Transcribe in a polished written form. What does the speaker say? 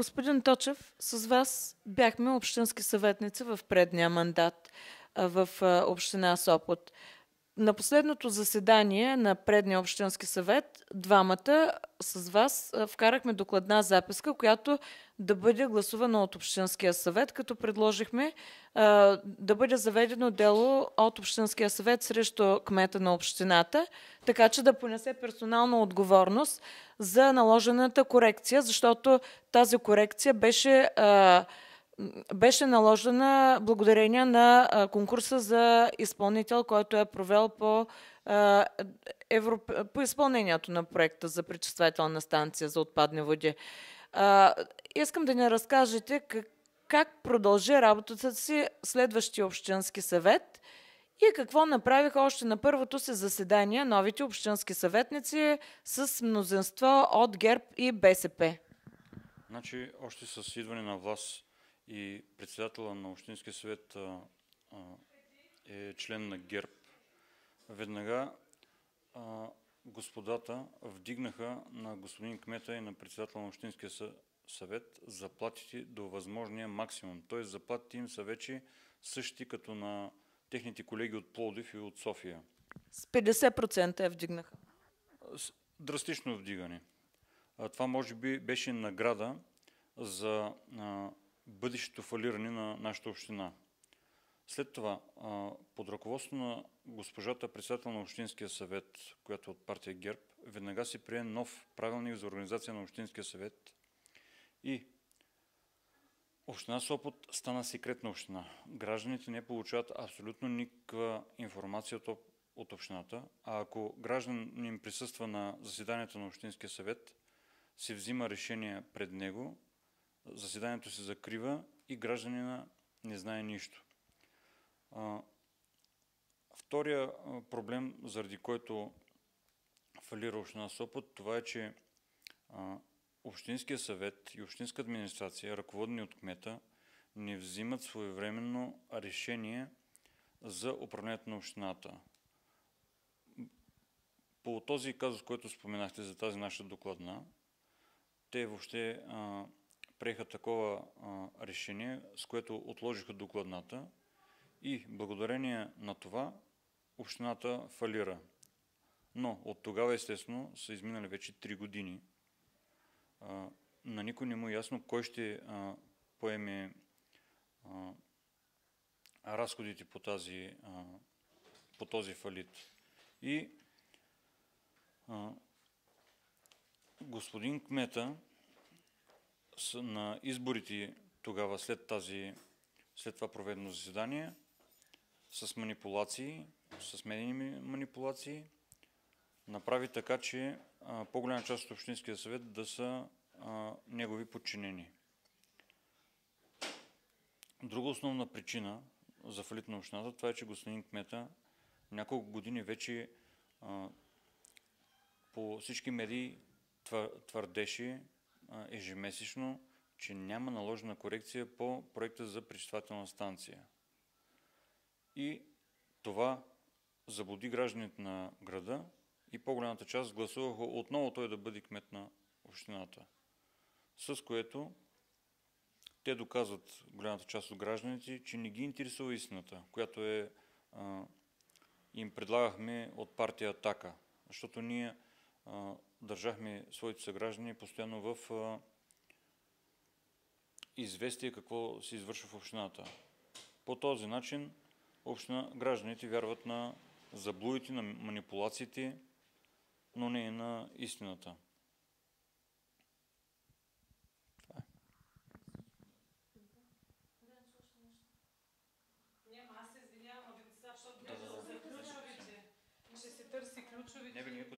Господин Точев, с вас бяхме общински съветници в предния мандат в община Сопот. На последното заседание на предния общински съвет, двамата с вас вкарахме докладна записка, която да бъде гласувана от общинския съвет, като предложихме да бъде заведено дело от общинския съвет срещу кмета на общината, така че да понесе персонална отговорност за наложената корекция, защото тази корекция беше наложена благодарение на конкурса за изпълнител, който е провел по изпълнението на проекта за пречиствателна станция за отпадни води. Искам да ни разкажете как продължи работата си следващия общински съвет и какво направиха още на първото си заседание новите общински съветници с мнозинство от ГЕРБ и БСП. Значи, още с идване на власт и председателя на Общинския съвет е член на ГЕРБ, веднага господата вдигнаха на господин кмета и на председателя на Общинския съвет заплатите до възможния максимум. Т.е. заплатите им са вече същи като на техните колеги от Пловдив и от София. С 50% я вдигнаха. Драстично вдигане. Това може би беше награда за бъдещето фалиране на нашата община. След това, под ръководство на госпожата председател на Общинския съвет, която е от партия ГЕРБ, веднага се прие нов правилник за организация на Общинския съвет и община Сопот стана секретна община. Гражданите не получават абсолютно никаква информация от общината, а ако гражданин присъства на заседанието на Общинския съвет, се взима решение пред него, заседанието се закрива и гражданина не знае нищо. Втория проблем, заради който фалира община Сопот, това е, че Общинския съвет и Общинска администрация, ръководени от кмета, не взимат своевременно решение за управлението на общината. По този казус, който споменахте за тази наша докладна, те въобще приеха такова решение, с което отложиха докладната и благодарение на това общината фалира. Но от тогава, естествено, са изминали вече 3 години. На никой не му е ясно кой ще поеме разходите по този фалит. И господин кмета на изборите тогава, след това проведено заседание, с манипулации, с медийни манипулации, направи така, че по-голяма част от Общинския съвет да са негови подчинени. Друга основна причина за фалит на общината, това е, че господин кмета няколко години вече по всички медии твърдеше ежемесечно, че няма наложена корекция по проекта за пречиствателна станция. И това заблуди гражданите на града и по-голямата част гласуваха отново той да бъде кмет на общината. С което те доказват, голямата част от гражданите, че не ги интересува истината, която им предлагахме от партия Атака. Защото ние държахме своите съграждани постоянно в известие какво се извършва в общината. По този начин гражданите вярват на заблудите, на манипулациите, но не и на истината. Това е. Аз се извинявам, защото ще се търси ключовите.